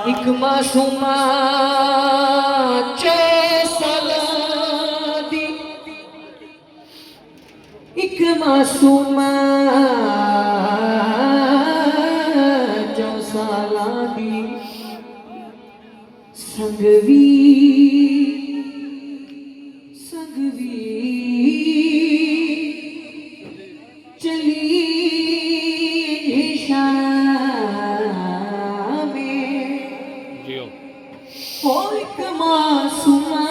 एक मासूमा साला दी, एक मासूमा साला दी संगवी संगवी चली एक मासूमा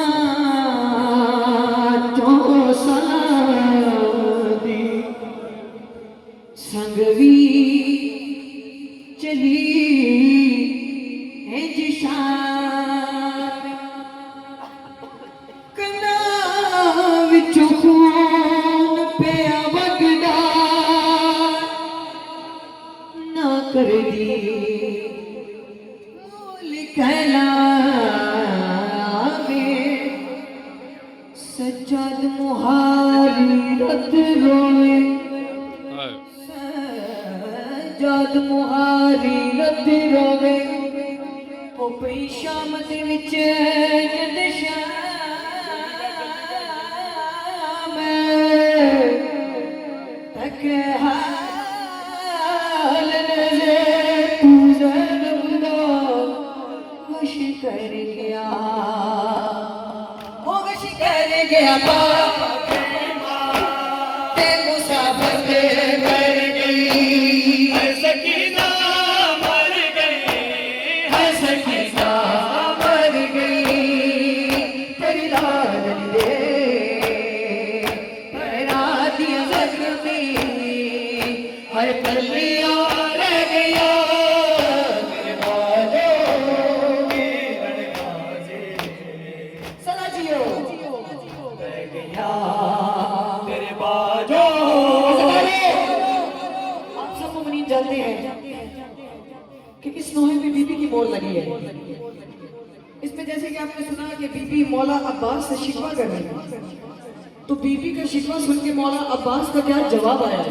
दी संगवी चली कना विचों खून पिया वगदा ना कर दी कहला सज्जाद मुहारी रत रोवे, सज्जाद मुहारी रत रोवे, ओ पई शाम दे विच जद शाम तक हाल नज़े तू ज़नम दा वश कर गया, वश कर गया ते मुसाफिर कर गई, है सकीना मर गई, है सकीना मर गई, तेरी लाडली दे पैरा दिया ज़ख्मी हर कलिया रह गया, मेरे बाजो वीरन गाजी सदा जियो रह गया तेरे बाजो। आप सब मुमनीन जानते हैं कि इस नोहे में बीबी की मोल लगी है। इसमें जैसे कि आपने सुना कि बीबी मौला अब्बास से शिकवा कर रही है, तो बीबी का शिकवा सुन के मौला अब्बास का क्या जवाब आया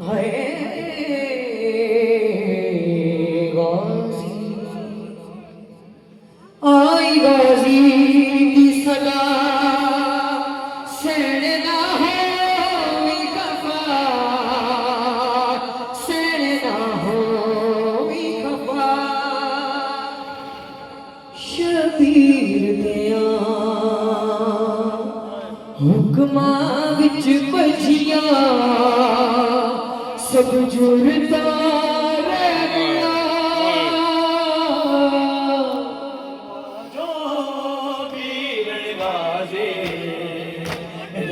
है, आई गाजी की सदा सड़ना हो खफा, सड़ना हो खफा, शबीर दिया हुक्मा विच बजिया सब जुड़ता रह गया, जो वीरन गाजी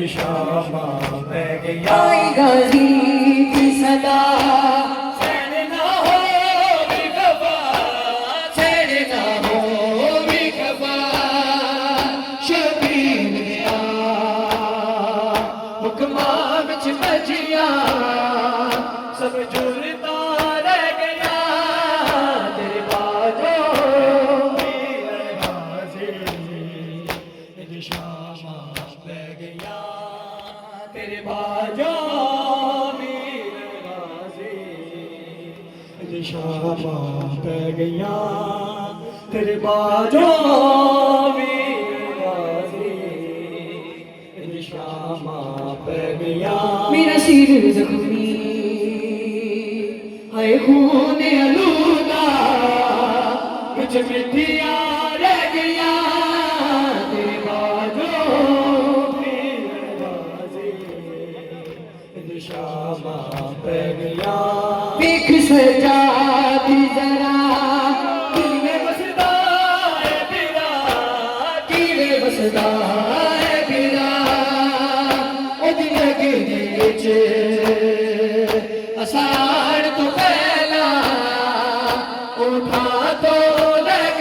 शामा बह गया, आई गाजी की सदा सड़ना हो खफा, सड़ना हो खफा, शबीर दिया हुक्मा विच बजिया सब जुड़ता रह गया, तेरे बाजो वीरन गाजी शामा बह गया, तेरे बाजो वीरन गाजी शामा बह गया, तेरे बाजो वीरन गाजी शामा बह गया, मेरा सिर जख्मी है खून आलूदा कुछ मिठिया रह गया, तेरे बाजो वीरन गाजी शामा बह गया, देख सजादी जरा किने बसदा है बिरा, किने बसदा है बिरा, ओ दिन लगे नीच असार तो पहला उठा तो लग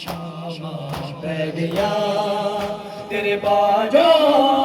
शामा पै गया तेरे बाजों